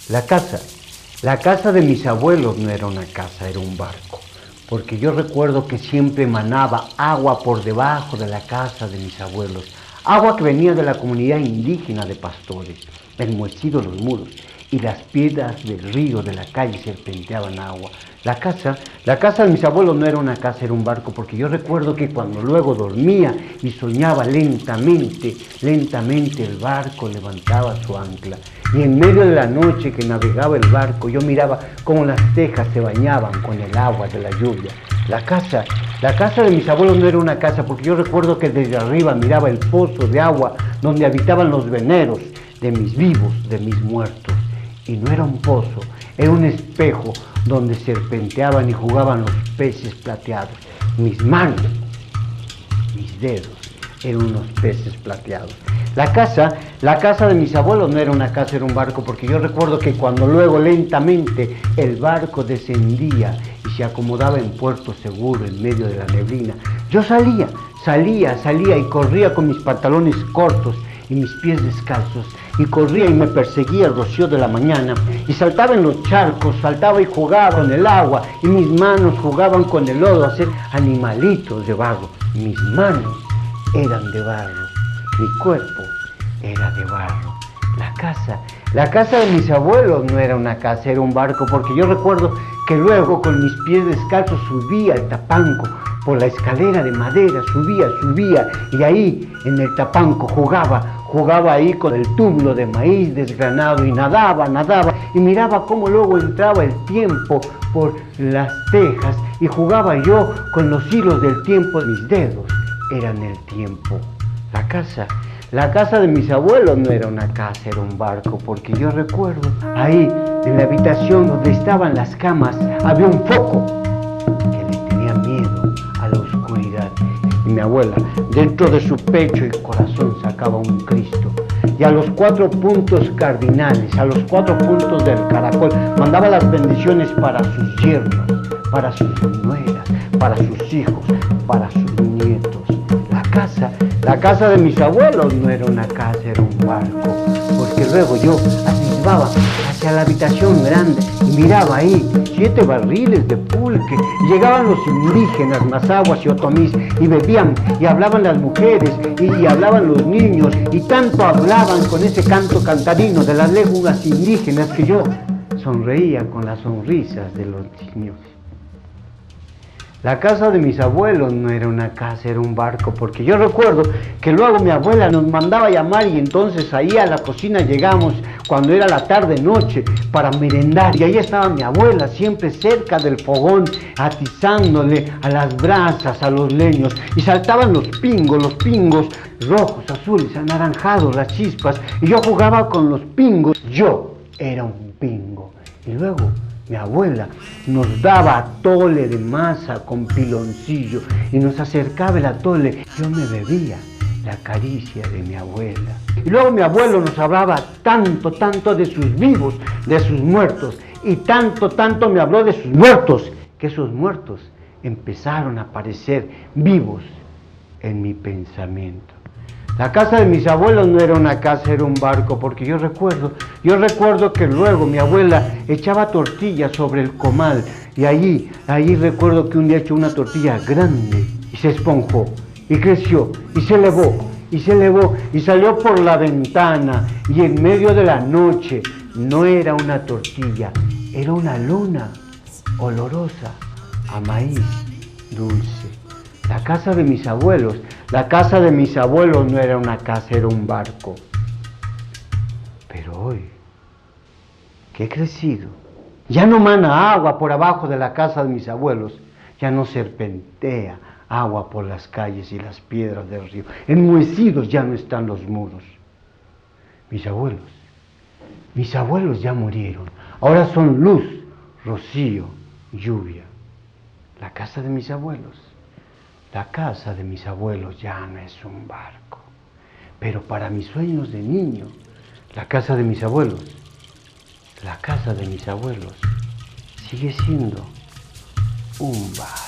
La casa de mis abuelos no era una casa, era un barco. Porque yo recuerdo que siempre emanaba agua por debajo de la casa de mis abuelos. Agua que venía de la comunidad indígena de pastores, enmohecidos los muros, y las piedras del río de la calle serpenteaban agua. La casa de mis abuelos no era una casa, era un barco, porque yo recuerdo que cuando luego dormía y soñaba lentamente el barco levantaba su ancla. Y en medio de la noche que navegaba el barco, yo miraba cómo las tejas se bañaban con el agua de la lluvia. La casa de mis abuelos no era una casa, porque yo recuerdo que desde arriba miraba el pozo de agua donde habitaban los veneros de mis vivos, de mis muertos. Y no era un pozo, era un espejo donde serpenteaban y jugaban los peces plateados. Mis manos, mis dedos, eran unos peces plateados. La casa de mis abuelos no era una casa, era un barco, porque yo recuerdo que cuando luego lentamente el barco descendía y se acomodaba en puerto seguro en medio de la neblina, yo salía y corría con mis pantalones cortos y mis pies descalzos, y corría y me perseguía el rocío de la mañana, y saltaba en los charcos, saltaba y jugaba en el agua, y mis manos jugaban con el lodo a hacer animalitos de barro. Mis manos eran de barro, mi cuerpo era de barro. La casa de mis abuelos no era una casa, era un barco, porque yo recuerdo que luego con mis pies descalzos subía el tapanco, por la escalera de madera, subía, y ahí en el tapanco jugaba ahí con el túmulo de maíz desgranado, y nadaba, y miraba cómo luego entraba el tiempo por las tejas, y jugaba yo con los hilos del tiempo, mis dedos eran el tiempo. La casa de mis abuelos no era una casa, era un barco, porque yo recuerdo ahí en la habitación donde estaban las camas había un foco que le tenía miedo a la oscuridad, y mi abuela dentro de su pecho y corazón sacaba un Cristo, y a los 4 puntos cardinales, a los 4 puntos del caracol, mandaba las bendiciones para sus yernos, para sus nueras, para sus hijos, para sus nietos. La casa de mis abuelos no era una casa, era un barco, porque luego yo atisbaba hacia la habitación grande y miraba ahí 7 barriles de pulque, y llegaban los indígenas, mazahuas y otomís, y bebían, y hablaban las mujeres, y hablaban los niños, y tanto hablaban con ese canto cantarino de las lenguas indígenas que yo sonreía con las sonrisas de los niños. La casa de mis abuelos no era una casa, era un barco, porque yo recuerdo que luego mi abuela nos mandaba a llamar, y entonces ahí a la cocina llegamos cuando era la tarde-noche para merendar, y ahí estaba mi abuela siempre cerca del fogón atizándole a las brasas, a los leños, y saltaban los pingos rojos, azules, anaranjados, las chispas, y yo jugaba con los pingos. Yo era un pingo. Y luego mi abuela nos daba atole de masa con piloncillo y nos acercaba el atole. Yo me bebía la caricia de mi abuela. Y luego mi abuelo nos hablaba tanto de sus vivos, de sus muertos. Y tanto me habló de sus muertos, que esos muertos empezaron a aparecer vivos en mi pensamiento. La casa de mis abuelos no era una casa, era un barco, porque yo recuerdo que luego mi abuela echaba tortillas sobre el comal, y allí recuerdo que un día echó una tortilla grande y se esponjó, y creció, y se elevó, y salió por la ventana, y en medio de la noche no era una tortilla, era una luna olorosa a maíz dulce. La casa de mis abuelos no era una casa, era un barco. Pero hoy, que he crecido, ya no mana agua por abajo de la casa de mis abuelos, ya no serpentea agua por las calles y las piedras del río. Enmohecidos ya no están los muros. Mis abuelos ya murieron. Ahora son luz, rocío, lluvia. La casa de mis abuelos ya no es un barco. Pero para mis sueños de niño, la casa de mis abuelos sigue siendo un barco.